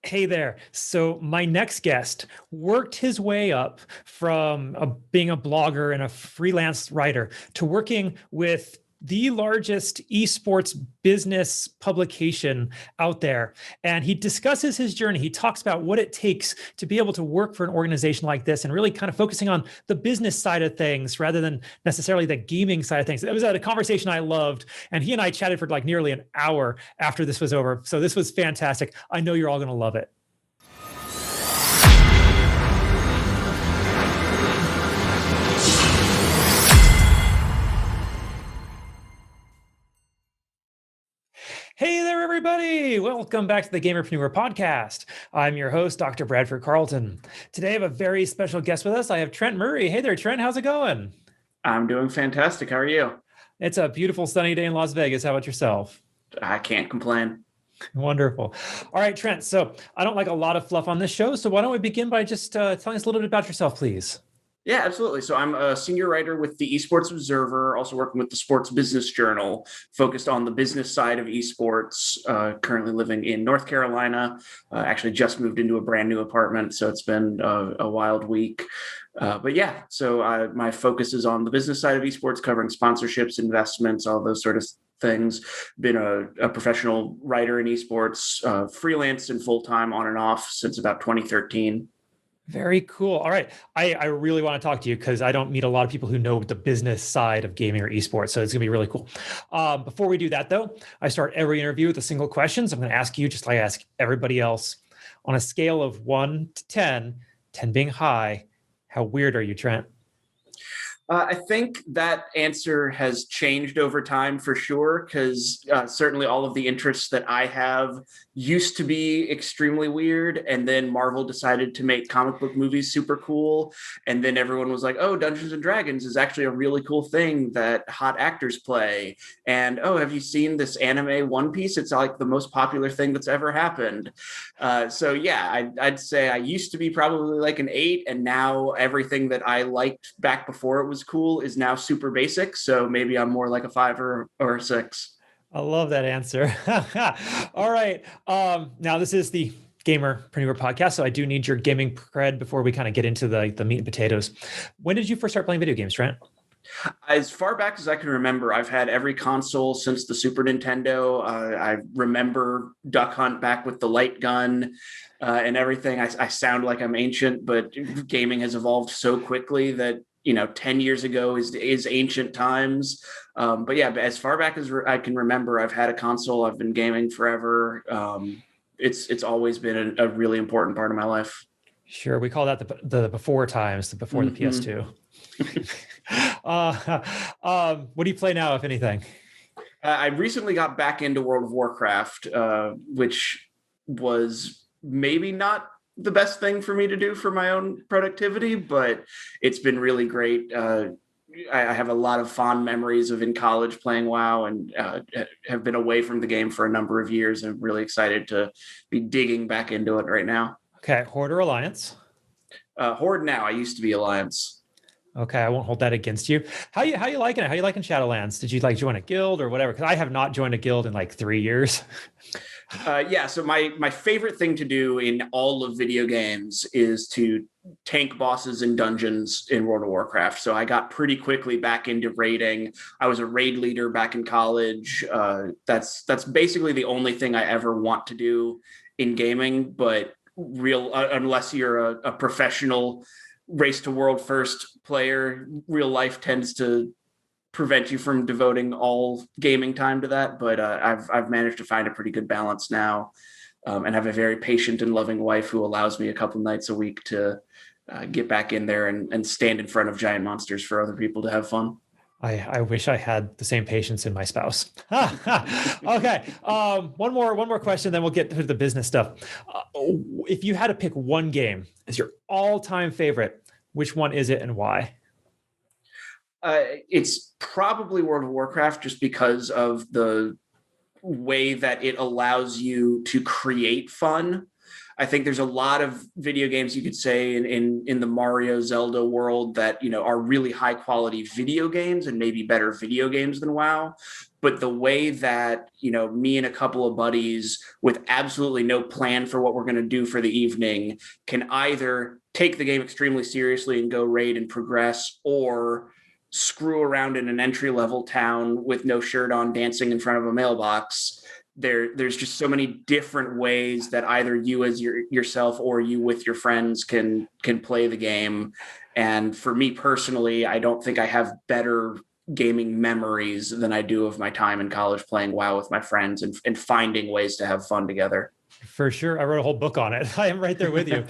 Hey there. So my next guest worked his way up from being a blogger and a freelance writer to working with the largest esports business publication out there. And he discusses his journey. He talks about what it takes to be able to work for an organization like this and really kind of focusing on the business side of things rather than necessarily the gaming side of things. It was a conversation I loved. And he and I chatted for like nearly an hour after this was over. So this was fantastic. I know you're all going to love it. Hey there, everybody. Welcome back to the Gamerpreneur podcast. I'm your host, Dr. Bradford Carlton. Today, I have a very special guest with us. I have Trent Murray. Hey there, Trent. How's it going? I'm doing fantastic. How are you? It's a beautiful sunny day in Las Vegas. How about yourself? I can't complain. Wonderful. All right, Trent. So I don't like a lot of fluff on this show. So why don't we begin by just telling us a little bit about yourself, please? Yeah, absolutely. So I'm a senior writer with the Esports Observer, also working with the Sports Business Journal, focused on the business side of esports, currently living in North Carolina, actually just moved into a brand new apartment. So it's been a wild week. But yeah, so my focus is on the business side of esports, covering sponsorships, investments, all those sort of things. Been a professional writer in esports, freelance and full-time on and off since about 2013. Very cool. All right. I really want to talk to you because I don't meet a lot of people who know the business side of gaming or esports. So it's going to be really cool. Before we do that, though, I start every interview with a single question. So I'm going to ask you, just like I ask everybody else, on a scale of 1 to 10, 10 being high, how weird are you, Trent? I think that answer has changed over time for sure, because certainly all of the interests that I have used to be extremely weird. And then Marvel decided to make comic book movies super cool. And then everyone was like, oh, Dungeons and Dragons is actually a really cool thing that hot actors play. And, oh, have you seen this anime One Piece? It's like the most popular thing that's ever happened. So yeah, I'd say I used to be probably like an 8. And now everything that I liked back before it was cool is now super basic. So maybe I'm more like a 5 or a 6. I love that answer. All right. Now this is the Gamerpreneur podcast, so I do need your gaming cred before we kind of get into the meat and potatoes. When did you first start playing video games, Trent? As far back as I can remember, I've had every console since the Super Nintendo. I remember Duck Hunt back with the light gun and everything. I sound like I'm ancient, but gaming has evolved so quickly that 10 years ago is ancient times. But yeah, as far back as I can remember, I've had a console. I've been gaming forever. It's always been a really important part of my life. Sure. We call that the before times, before the PS2. What do you play now, if anything? I recently got back into World of Warcraft, which was maybe not the best thing for me to do for my own productivity, but it's been really great. I have a lot of fond memories of in college playing WoW, and have been away from the game for a number of years. I'm really excited to be digging back into it right now. Okay. Horde or Alliance? Horde now. I used to be Alliance. Okay, I won't hold that against you. How you liking it? How you liking Shadowlands? Did you join a guild or whatever? Because I have not joined a guild in like 3 years. Yeah, so my favorite thing to do in all of video games is to tank bosses in dungeons in World of Warcraft. So I got pretty quickly back into raiding. I was a raid leader back in college. That's basically the only thing I ever want to do in gaming, but unless you're a professional race to world first player, real life tends to prevent you from devoting all gaming time to that. But I've managed to find a pretty good balance now, and have a very patient and loving wife who allows me a couple nights a week to get back in there and stand in front of giant monsters for other people to have fun. I wish I had the same patience in my spouse. Okay. One more question, then we'll get to the business stuff. If you had to pick one game as your all-time favorite, which one is it and why? It's probably World of Warcraft, just because of the way that it allows you to create fun. I think there's a lot of video games you could say in the Mario Zelda world that, are really high quality video games and maybe better video games than WoW. But the way that, me and a couple of buddies with absolutely no plan for what we're going to do for the evening can either take the game extremely seriously and go raid and progress, or screw around in an entry level town with no shirt on dancing in front of a mailbox. There's just so many different ways that either you as yourself or you with your friends can play the game. And for me personally, I don't think I have better gaming memories than I do of my time in college playing WoW with my friends and finding ways to have fun together. For sure. I wrote a whole book on it. I am right there with you.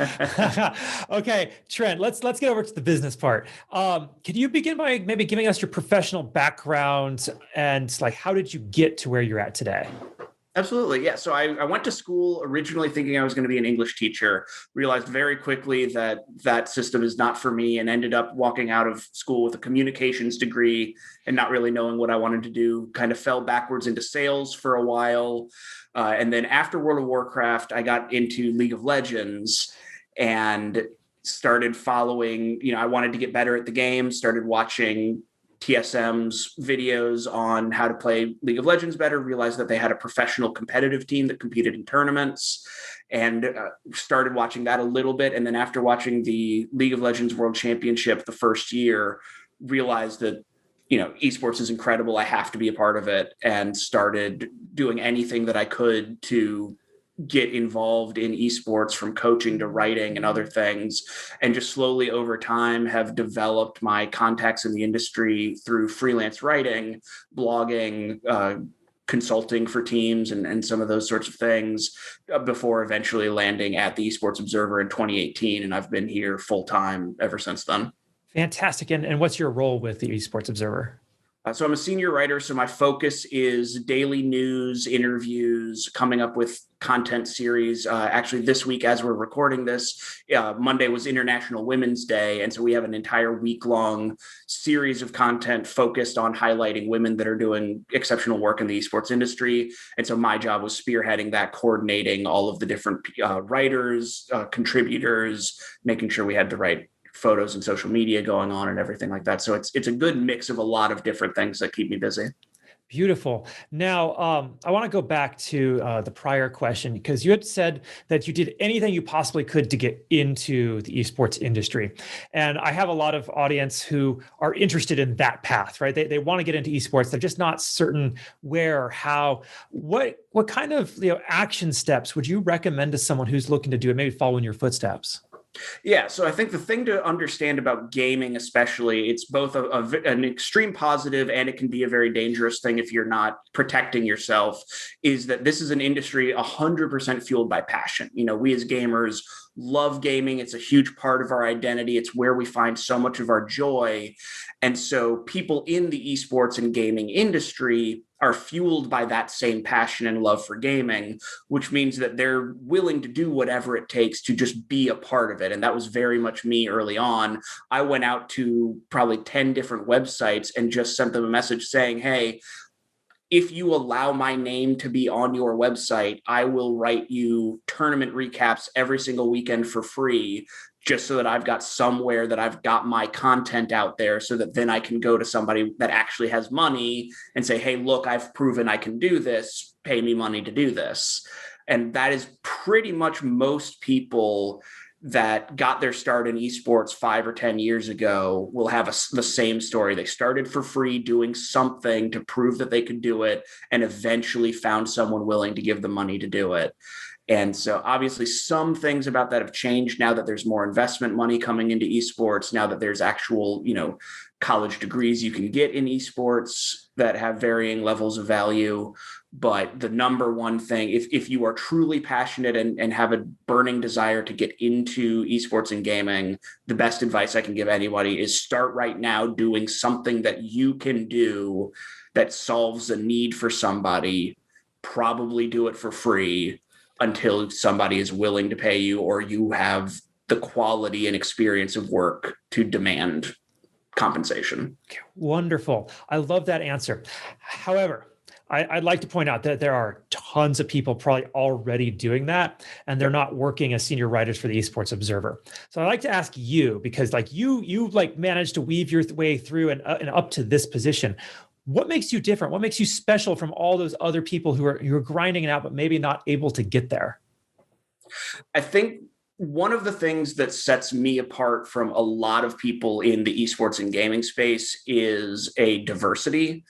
Okay, Trent, let's get over to the business part. Can you begin by maybe giving us your professional background and how did you get to where you're at today? Absolutely. Yeah. So I went to school originally thinking I was going to be an English teacher, realized very quickly that system is not for me, and ended up walking out of school with a communications degree and not really knowing what I wanted to do. Kind of fell backwards into sales for a while. And then after World of Warcraft, I got into League of Legends and started following, I wanted to get better at the game, started watching TSM's videos on how to play League of Legends better, realized that they had a professional competitive team that competed in tournaments, and started watching that a little bit. And then after watching the League of Legends World Championship the first year, realized that, esports is incredible. I have to be a part of it, and started doing anything that I could to get involved in esports, from coaching to writing and other things, and just slowly over time have developed my contacts in the industry through freelance writing, blogging, consulting for teams, and some of those sorts of things, before eventually landing at the Esports Observer in 2018. And I've been here full time ever since then. Fantastic. And what's your role with the Esports Observer? So I'm a senior writer. So my focus is daily news, interviews, coming up with content series. Actually, this week, as we're recording this, Monday was International Women's Day. And so we have an entire week-long series of content focused on highlighting women that are doing exceptional work in the esports industry. And so my job was spearheading that, coordinating all of the different writers, contributors, making sure we had the right photos and social media going on and everything like that. So it's a good mix of a lot of different things that keep me busy. Beautiful. Now, I want to go back to the prior question, because you had said that you did anything you possibly could to get into the esports industry. And I have a lot of audience who are interested in that path, right? They want to get into esports. They're just not certain where or how. What kind of action steps would you recommend to someone who's looking to do it, maybe follow in your footsteps? Yeah, so I think the thing to understand about gaming, especially, it's both an extreme positive, and it can be a very dangerous thing if you're not protecting yourself, is that this is an industry 100% fueled by passion. We as gamers love gaming. It's a huge part of our identity. It's where we find so much of our joy. And so people in the esports and gaming industry are fueled by that same passion and love for gaming, which means that they're willing to do whatever it takes to just be a part of it. And that was very much me early on. I went out to probably 10 different websites and just sent them a message saying, hey, if you allow my name to be on your website, I will write you tournament recaps every single weekend for free, just so that I've got somewhere that I've got my content out there, so that then I can go to somebody that actually has money and say, hey, look, I've proven I can do this. Pay me money to do this. And that is pretty much most people that got their start in esports 5 or 10 years ago will have the same story. They started for free doing something to prove that they could do it, and eventually found someone willing to give them money to do it. And so obviously some things about that have changed now that there's more investment money coming into esports, now that there's actual, college degrees you can get in esports that have varying levels of value. But the number one thing, if you are truly passionate and have a burning desire to get into esports and gaming, the best advice I can give anybody is start right now doing something that you can do that solves a need for somebody. Probably do it for free until somebody is willing to pay you, or you have the quality and experience of work to demand compensation. Wonderful. I love that answer. However, I'd like to point out that there are tons of people probably already doing that, and they're not working as senior writers for the Esports Observer. So I'd like to ask you, because like you like managed to weave your way through and up to this position. What makes you different? What makes you special from all those other people who are grinding it out, but maybe not able to get there? I think one of the things that sets me apart from a lot of people in the esports and gaming space is a diversity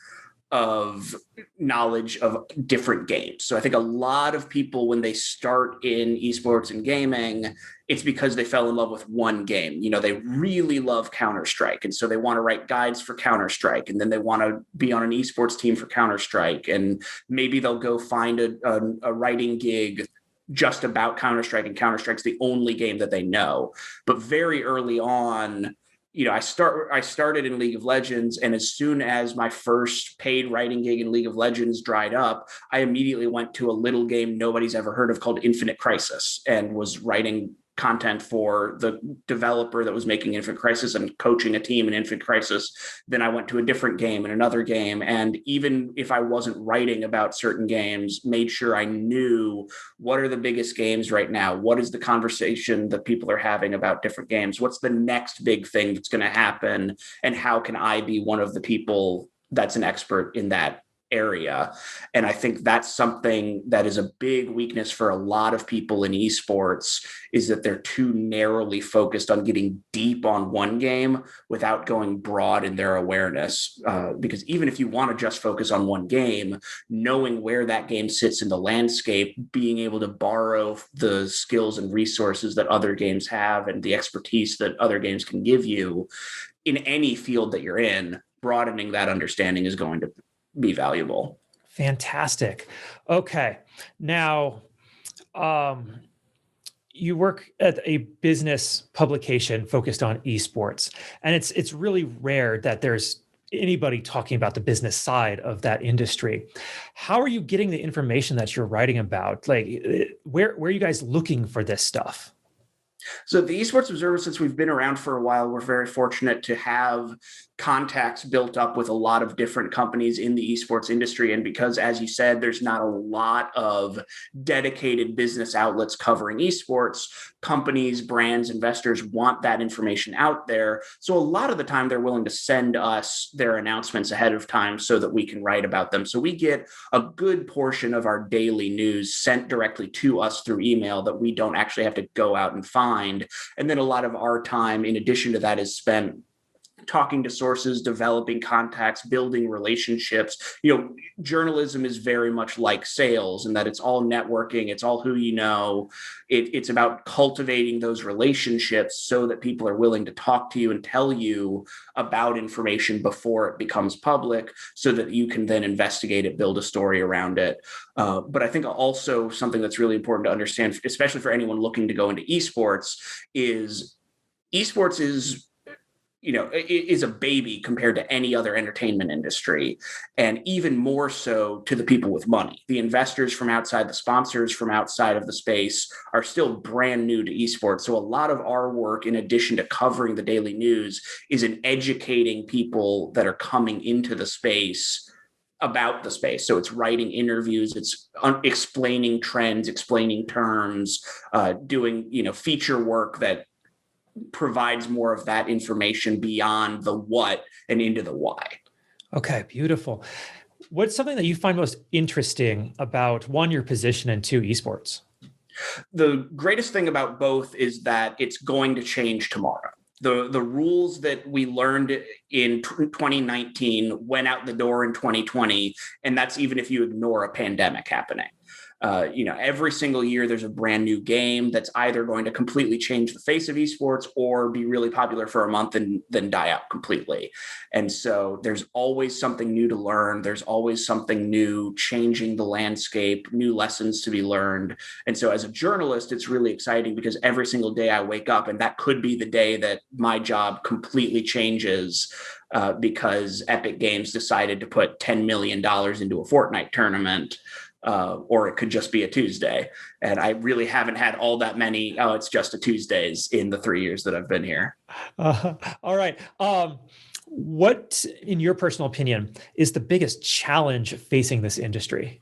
of knowledge of different games. So I think a lot of people, when they start in esports and gaming, it's because they fell in love with one game. You know, they really love Counter-Strike. And so they want to write guides for Counter-Strike. And then they want to be on an esports team for Counter-Strike. And maybe they'll go find a writing gig just about Counter-Strike, and Counter-Strike's the only game that they know. But very early on, you know, I started in League of Legends, and as soon as my first paid writing gig in League of Legends dried up, I immediately went to a little game nobody's ever heard of called Infinite Crisis, and was writing content for the developer that was making Infinite Crisis and coaching a team in Infinite Crisis. Then I went to a different game and another game. And even if I wasn't writing about certain games, made sure I knew what are the biggest games right now? What is the conversation that people are having about different games? What's the next big thing that's going to happen? And how can I be one of the people that's an expert in that area? And I think that's something that is a big weakness for a lot of people in esports, is that they're too narrowly focused on getting deep on one game without going broad in their awareness. Because even if you want to just focus on one game, knowing where that game sits in the landscape, being able to borrow the skills and resources that other games have and the expertise that other games can give you in any field that you're in, broadening that understanding is going to be valuable. Fantastic. Okay. Now, you work at a business publication focused on esports, and it's really rare that there's anybody talking about the business side of that industry. How are you getting the information that you're writing about? Like, where are you guys looking for this stuff? So the Esports Observer, since we've been around for a while, we're very fortunate to have contacts built up with a lot of different companies in the esports industry. And because, as you said, there's not a lot of dedicated business outlets covering esports, companies, brands, investors want that information out there. So a lot of the time they're willing to send us their announcements ahead of time so that we can write about them. So we get a good portion of our daily news sent directly to us through email that we don't actually have to go out and find. And then a lot of our time, in addition to that, is spent talking to sources, developing contacts, building relationships. You know, journalism is very much like sales in that it's all networking, it's all who you know. It's about cultivating those relationships so that people are willing to talk to you and tell you about information before it becomes public, so that you can then investigate it, build a story around it. But I think also something that's really important to understand, especially for anyone looking to go into esports, is esports is, you know, it is a baby compared to any other entertainment industry, and even more so to the people with money. The investors from outside, the sponsors from outside of the space are still brand new to esports. So a lot of our work, in addition to covering the daily news, is in educating people that are coming into the space about the space. So it's writing interviews, it's explaining trends, explaining terms, doing, you know, feature work that provides more of that information beyond the what and into the why. Okay, beautiful. What's something that you find most interesting about, one, your position, and two, esports? The greatest thing about both is that it's going to change tomorrow. The rules that we learned in 2019 went out the door in 2020, and that's even if you ignore a pandemic happening. You know, every single year there's a brand new game that's either going to completely change the face of esports or be really popular for a month and then die out completely. And so there's always something new to learn. There's always something new changing the landscape, new lessons to be learned. And so as a journalist, it's really exciting because every single day I wake up, and that could be the day that my job completely changes because Epic Games decided to put $10 million into a Fortnite tournament. or it could just be a Tuesday. And I really haven't had all that many, oh, it's just a Tuesdays in the 3 years that I've been here. All right. What, in your personal opinion, is the biggest challenge facing this industry?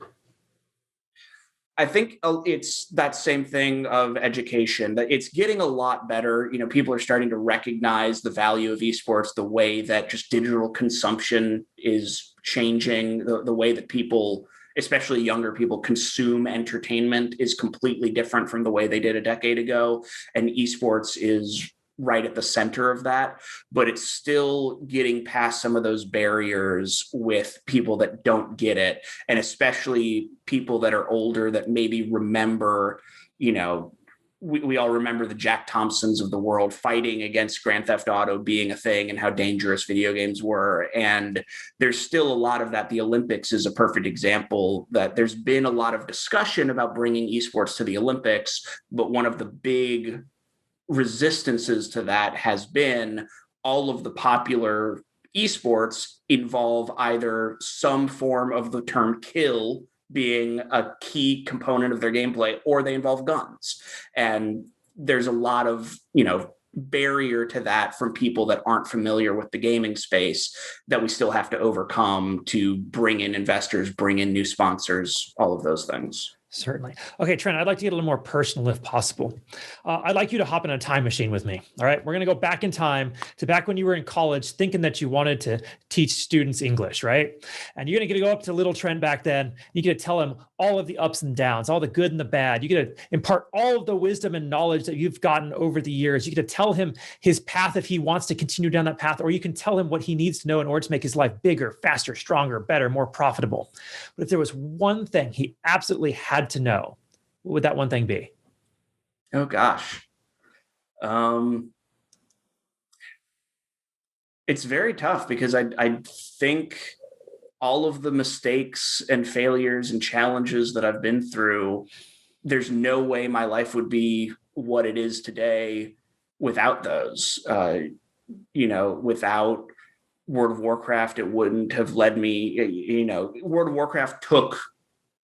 I think it's that same thing of education, that it's getting a lot better. People are starting to recognize the value of esports, the way that just digital consumption is changing, the way that people, especially younger people, consume entertainment is completely different from the way they did a decade ago. And esports is right at the center of that, but it's still getting past some of those barriers with people that don't get it. And especially people that are older that maybe remember, we all remember the Jack Thompsons of the world fighting against Grand Theft Auto being a thing and how dangerous video games were. And there's still a lot of that. The Olympics is a perfect example that there's been a lot of discussion about bringing esports to the Olympics, but one of the big resistances to that has been all of the popular esports involve either some form of the term kill being a key component of their gameplay, or they involve guns. And there's a lot of, barrier to that from people that aren't familiar with the gaming space that we still have to overcome to bring in investors, bring in new sponsors, all of those things. Certainly. Okay, Trent, I'd like to get a little more personal if possible. I'd like you to hop in a time machine with me. All right. We're going to go back in time to back when you were in college thinking that you wanted to teach students English, right? And you're going to go up to little Trent back then. You get to tell him all of the ups and downs, all the good and the bad. You get to impart all of the wisdom and knowledge that you've gotten over the years. You get to tell him his path if he wants to continue down that path, or you can tell him what he needs to know in order to make his life bigger, faster, stronger, better, more profitable. But if there was one thing he absolutely had to know, what would that one thing be? Oh gosh. It's very tough because I think all of the mistakes and failures and challenges that I've been through, there's no way my life would be what it is today without those. Without World of Warcraft, it wouldn't have led me, World of Warcraft took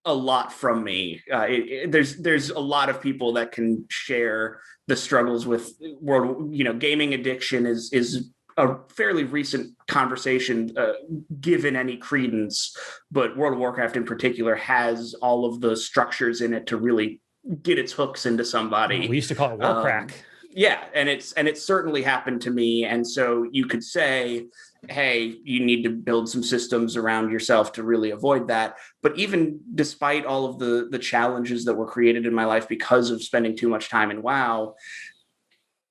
a lot from me. There's a lot of people that can share the struggles with gaming addiction is a fairly recent conversation, given any credence, but World of Warcraft in particular has all of the structures in it to really get its hooks into somebody. We used to call it Warcrack. Yeah, and it certainly happened to me. And so you could say, hey, you need to build some systems around yourself to really avoid that. But even despite all of the challenges that were created in my life because of spending too much time in WoW,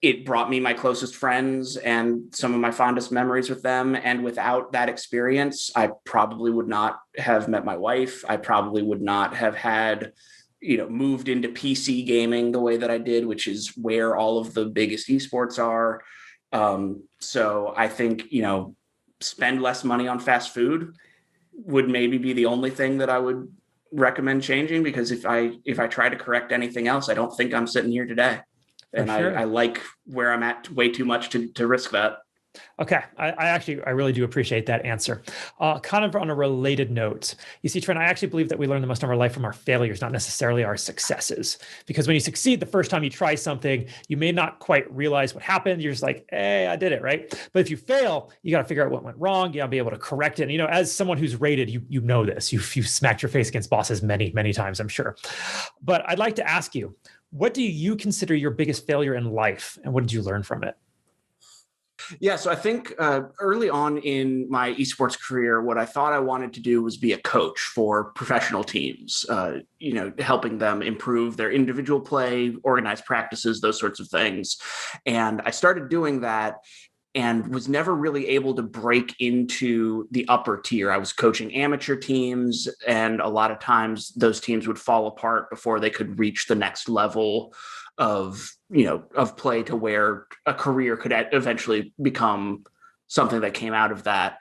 it brought me my closest friends and some of my fondest memories with them. And without that experience, I probably would not have met my wife. I probably would not have had, moved into PC gaming the way that I did, which is where all of the biggest esports are. So I think, spend less money on fast food would maybe be the only thing that I would recommend changing, because if I try to correct anything else, I don't think I'm sitting here today. And sure. I like where I'm at way too much to risk that. Okay. I really do appreciate that answer. Kind of on a related note, you see, Trent, I actually believe that we learn the most of our life from our failures, not necessarily our successes. Because when you succeed the first time you try something, you may not quite realize what happened. You're just like, hey, I did it, right? But if you fail, you got to figure out what went wrong. You got to be able to correct it. And, as someone who's rated, you know this. You've smacked your face against bosses many, many times, I'm sure. But I'd like to ask you, what do you consider your biggest failure in life? And what did you learn from it? Yeah, so I think early on in my esports career, what I thought I wanted to do was be a coach for professional teams, helping them improve their individual play, organize practices, those sorts of things. And I started doing that and was never really able to break into the upper tier. I was coaching amateur teams, and a lot of times those teams would fall apart before they could reach the next level of play to where a career could eventually become something that came out of that.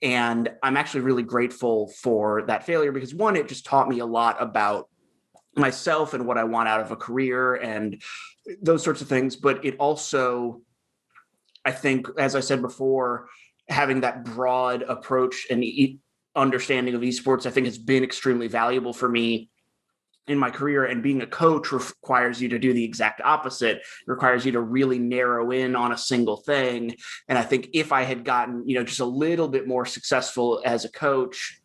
And I'm actually really grateful for that failure, because one, it just taught me a lot about myself and what I want out of a career and those sorts of things. But it also, I think, as I said before, having that broad approach and understanding of esports, I think, has been extremely valuable for me in my career, and being a coach requires you to do the exact opposite. It requires you to really narrow in on a single thing. And I think if I had gotten, just a little bit more successful as a coach,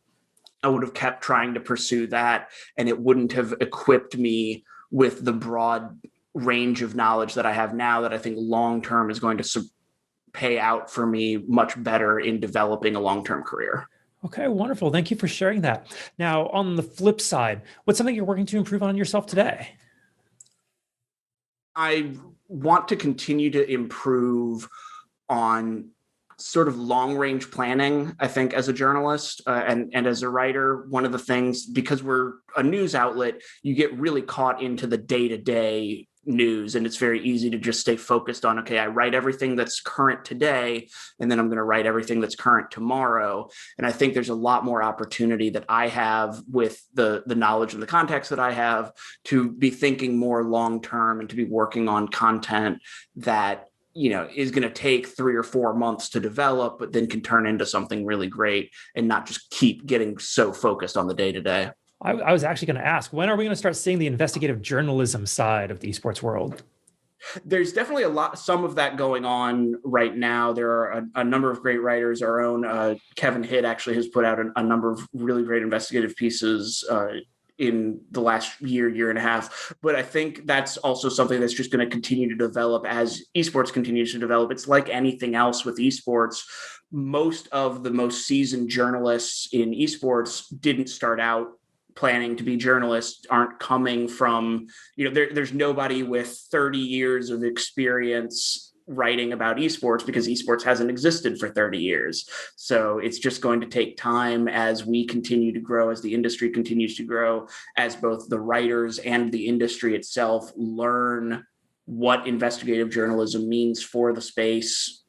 I would have kept trying to pursue that, and it wouldn't have equipped me with the broad range of knowledge that I have now, that I think long-term is going to pay out for me much better in developing a long-term career. Okay, wonderful. Thank you for sharing that. Now, on the flip side, what's something you're working to improve on yourself today? I want to continue to improve on sort of long-range planning. I think as a journalist and as a writer, one of the things, because we're a news outlet, you get really caught into the day-to-day news, and it's very easy to just stay focused on, okay, I write everything that's current today, and then I'm going to write everything that's current tomorrow. And I think there's a lot more opportunity that I have with the knowledge and the context that I have to be thinking more long-term and to be working on content that is going to take 3 or 4 months to develop, but then can turn into something really great, and not just keep getting so focused on the day-to-day. I was actually going to ask, when are we going to start seeing the investigative journalism side of the esports world? There's definitely some of that going on right now. There are a number of great writers. Our own Kevin Hitt actually has put out a number of really great investigative pieces in the last year and a half. But I think that's also something that's just going to continue to develop as esports continues to develop. It's like anything else with esports. Most of the most seasoned journalists in esports didn't start out planning to be journalists, aren't coming from, there's nobody with 30 years of experience writing about esports, because esports hasn't existed for 30 years. So it's just going to take time as we continue to grow, as the industry continues to grow, as both the writers and the industry itself learn what investigative journalism means for the space,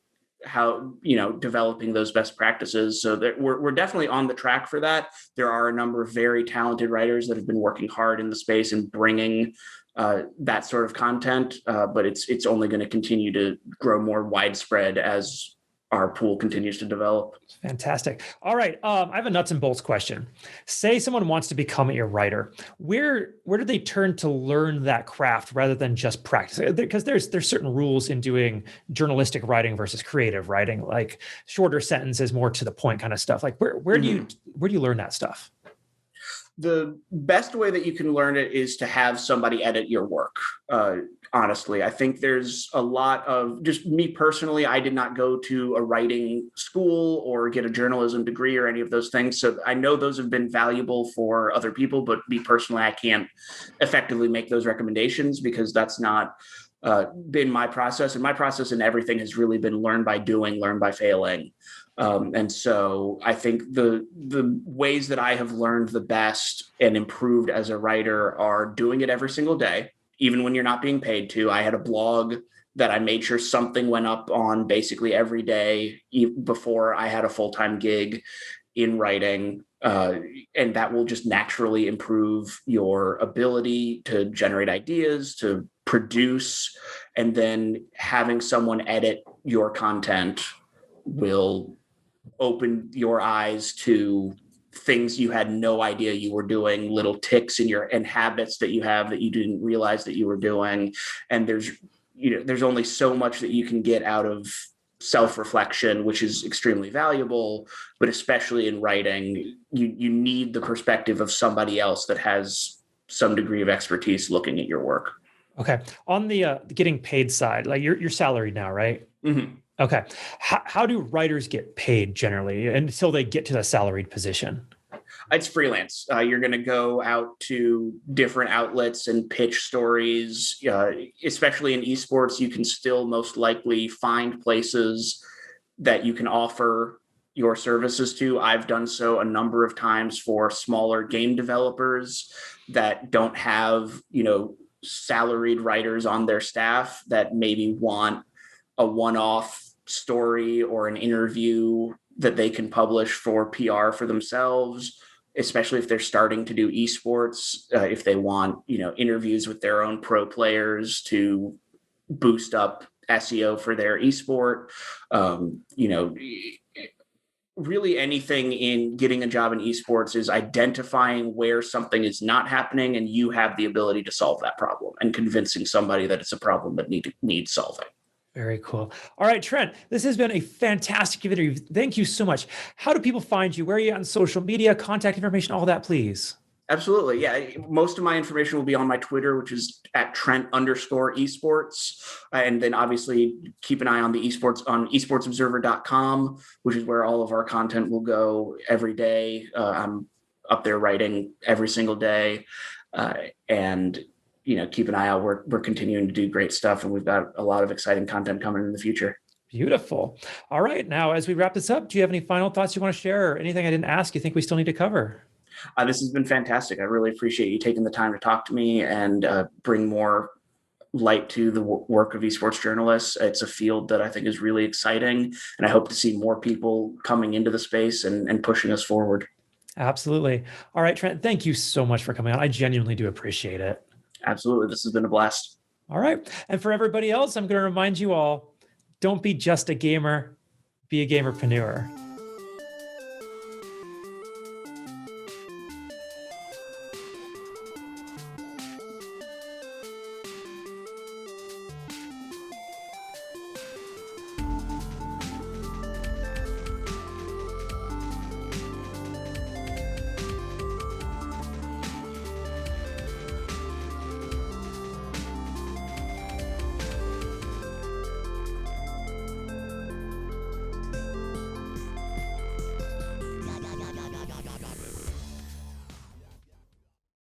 how developing those best practices. So that we're definitely on the track for that. There are a number of very talented writers that have been working hard in the space and bringing that sort of content, but it's only going to continue to grow more widespread as our pool continues to develop. Fantastic. All right. I have a nuts and bolts question. Say someone wants to become a writer. Where do they turn to learn that craft rather than just practice? Because there's certain rules in doing journalistic writing versus creative writing, like shorter sentences, more to the point kind of stuff. Like where do you learn that stuff? The best way that you can learn it is to have somebody edit your work. Honestly, I think there's a lot of, just me personally, I did not go to a writing school or get a journalism degree or any of those things. So I know those have been valuable for other people, but me personally, I can't effectively make those recommendations because that's not been my process. And my process in everything has really been learn by doing, learn by failing. And so I think the ways that I have learned the best and improved as a writer are doing it every single day, even when you're not being paid to. I had a blog that I made sure something went up on basically every day before I had a full-time gig in writing. And that will just naturally improve your ability to generate ideas, to produce, and then having someone edit your content will open your eyes to things you had no idea you were doing, little ticks in and habits that you have that you didn't realize that you were doing. And there's only so much that you can get out of self-reflection, which is extremely valuable, but especially in writing, you need the perspective of somebody else that has some degree of expertise looking at your work. Okay. On the getting paid side, like you're salaried now, right? Mm-hmm. Okay. How do writers get paid generally until they get to the salaried position? It's freelance. You're going to go out to different outlets and pitch stories. Especially in esports, you can still most likely find places that you can offer your services to. I've done so a number of times for smaller game developers that don't have, salaried writers on their staff that maybe want a one-off story or an interview that they can publish for PR for themselves, especially if they're starting to do esports, if they want, interviews with their own pro players to boost up SEO for their esport. really anything in getting a job in esports is identifying where something is not happening, and you have the ability to solve that problem and convincing somebody that it's a problem that needs solving. Very cool. All right, Trent, this has been a fantastic interview. Thank you so much. How do people find you? Where are you on social media, contact information, all that, please? Absolutely. Yeah. Most of my information will be on my Twitter, which is at Trent_esports. And then obviously keep an eye on the esports on esportsobserver.com, which is where all of our content will go every day. I'm up there writing every single day. And keep an eye out. We're continuing to do great stuff, and we've got a lot of exciting content coming in the future. Beautiful. All right. Now, as we wrap this up, do you have any final thoughts you want to share, or anything I didn't ask you think we still need to cover? This has been fantastic. I really appreciate you taking the time to talk to me and bring more light to the work of esports journalists. It's a field that I think is really exciting, and I hope to see more people coming into the space and pushing us forward. Absolutely. All right, Trent, thank you so much for coming on. I genuinely do appreciate it. Absolutely. This has been a blast. All right. And for everybody else, I'm going to remind you all, don't be just a gamer, be a gamerpreneur.